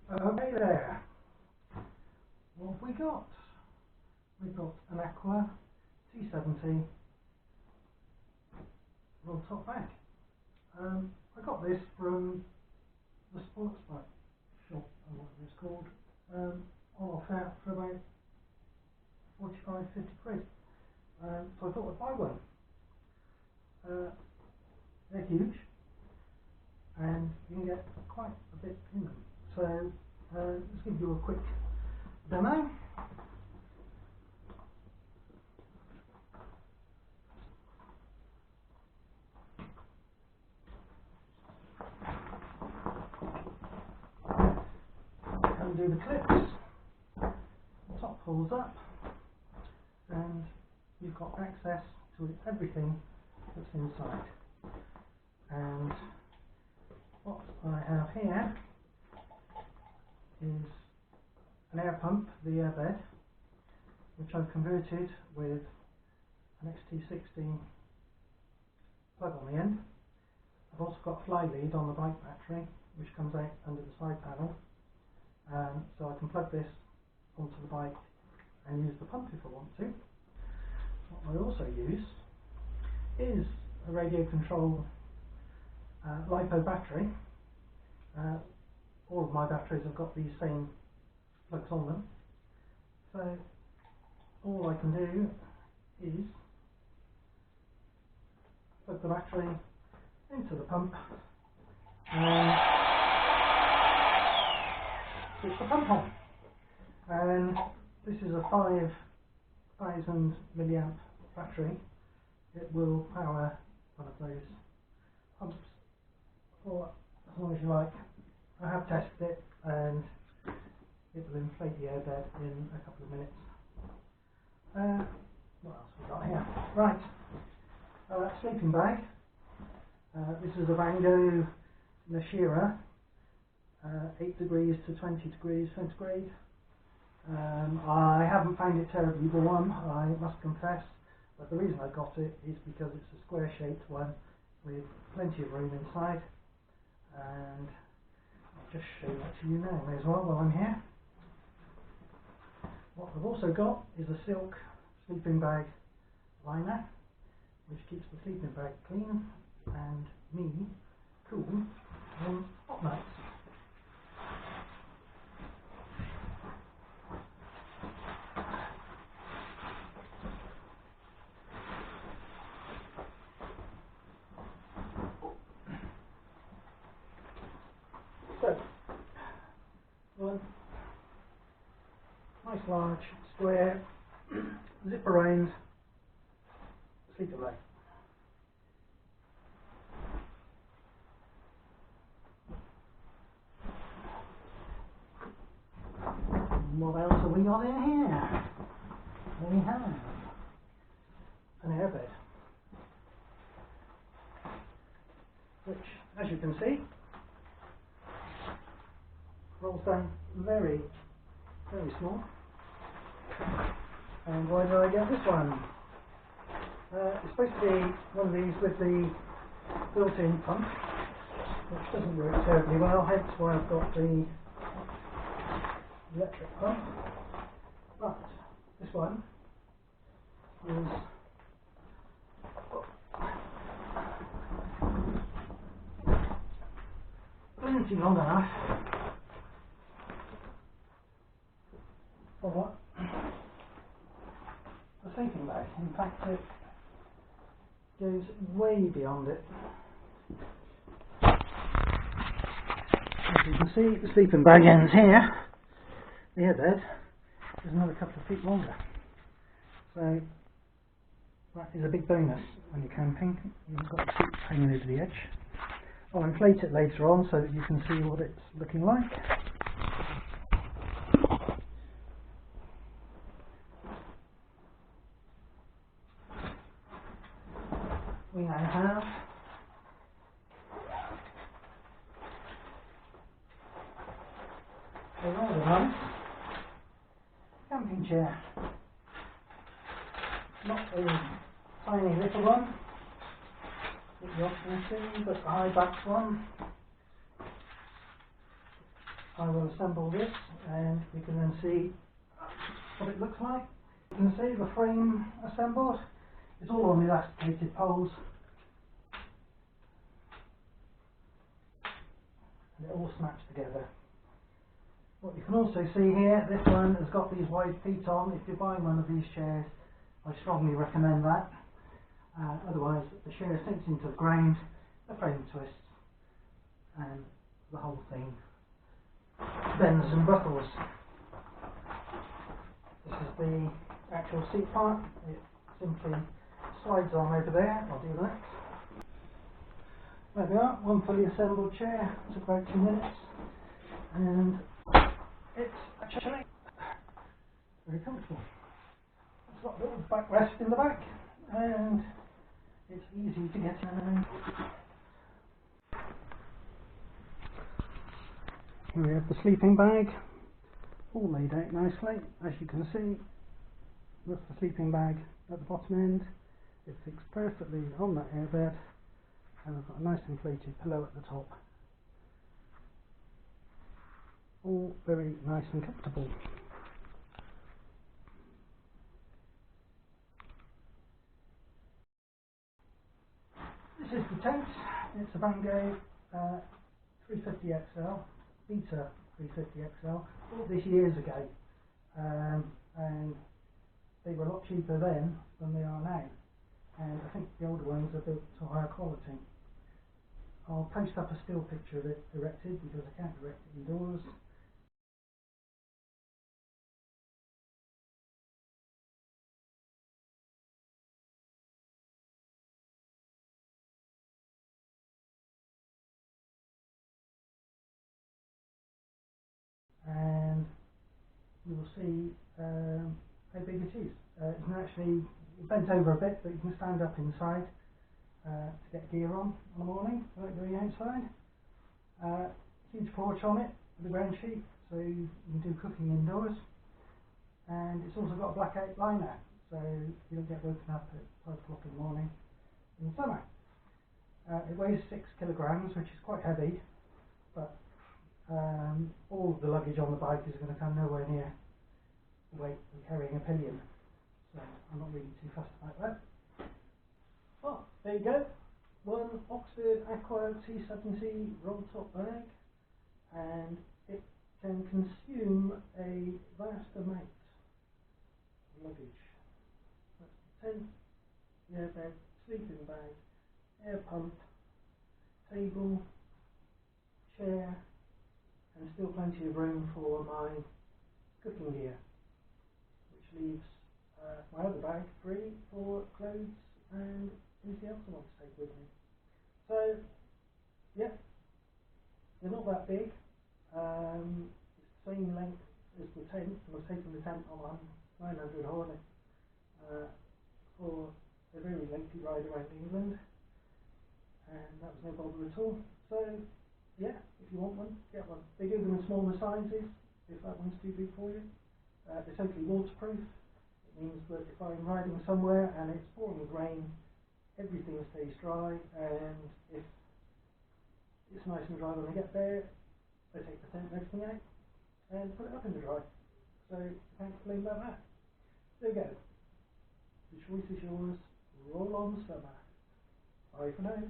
Okay there. What have we got? We've got an Aqua T70 roll top bag. I got this from the sports bike shop, or whatever it's called, on offer for about 45–50 quid. So I thought I'd buy one. They're huge, and you can get quite a bit in them. So let's give you a quick demo. Undo the clips, the top pulls up, and you've got access to everything that's inside. And what I have here is an air pump, the airbed, which I've converted with an T70 plug on the end. I've also got a fly lead on the bike battery, which comes out under the side panel. So I can plug this onto the bike and use the pump if I want to. What I also use is a radio control LiPo battery. All of my batteries have got these same plugs on them. So all I can do is plug the battery into the pump and switch the pump on. And this is a 5,000 milliamp battery. It will power one of those pumps for as long as you like. I have tested it and it will inflate the airbed in a couple of minutes. What else have we got here? Right, sleeping bag. This is a Rango Nashira, 8 degrees to 20 degrees centigrade. I haven't found it terribly warm, I must confess, but the reason I got it is because it's a square shaped one with plenty of room inside, and I'll just show that to you now as well while I'm here. What I've also got is a silk sleeping bag liner, which keeps the sleeping bag clean and me cool on hot nights. So, one nice large square zip around sleeping bag. What else have we got in here? We have an airbed, which, as you can see, rolls down very, very small. And why did I get this one? It's supposed to be one of these with the built-in pump, which doesn't work terribly well, hence why I've got the electric pump. But this one is plenty long enough for a sleeping bag. In fact, it goes way beyond it. As you can see, the sleeping bag ends here. The airbed is another couple of feet longer. So that is a big bonus when you're camping. You've got the seat hanging over the edge. I'll inflate it later on so that you can see what it's looking like. We now have a rather nice camping chair. Not a tiny little one that you often see, but the high backed one. I will assemble this and you can then see what it looks like. You can see the frame assembled. It's all on elasticated poles and it all snaps together. What you can also see here, this one has got these wide feet on. If you're buying one of these chairs, I strongly recommend that. Otherwise the chair sinks into the ground, the frame twists and the whole thing bends and buckles. This is the actual seat part. It simply slides on over there. I'll do that. There we are, one fully assembled chair. Took about 2 minutes and it's actually very comfortable. It's got a little backrest in the back and it's easy to get in. Here we have the sleeping bag, all laid out nicely. As you can see, that's the sleeping bag at the bottom end. It fits perfectly on that airbed and I've got a nice inflated pillow at the top. All very nice and comfortable. This is the tent. It's a Bango 350XL, Beta 350XL. Bought this years ago, and they were a lot cheaper then than they are now. And I think the older ones are built to higher quality. I'll post up a still picture of it erected because I can't erect it indoors. And you will see how big it is. You can actually bent over a bit, but you can stand up inside to get gear on in the morning without going outside. Huge porch on it with a ground sheet, so you can do cooking indoors. And it's also got a blackout liner, so you don't get woken up at 5 o'clock in the morning in the summer. It weighs 6 kilograms, which is quite heavy, but all of the luggage on the bike is going to come nowhere near the weight of carrying a pillion, so I'm not really too fussed about that. Well, there you go, one Oxford Aqua T70 roll top bag, and it can consume a vast amount of luggage. That's the tent, the airbed, sleeping bag, air pump, table, chair, and still plenty of room for my cooking gear, which leaves my other bag free for clothes and anything else I want to take with me. So, yeah, they're not that big. It's the same length as the tent. I was taking the tent on 900 Hornet for a very lengthy ride around England, and that was no bother at all. So, yeah, if you want one, get one. They do them in smaller sizes if that one's too big for you. They're totally waterproof. It means that if I'm riding somewhere and it's pouring with rain, everything stays dry, and if it's nice and dry when I get there, I take the tent and everything out and put it up in the dry. So I can't complain about that. There we go. The choice is yours. Roll on summer. Bye for now.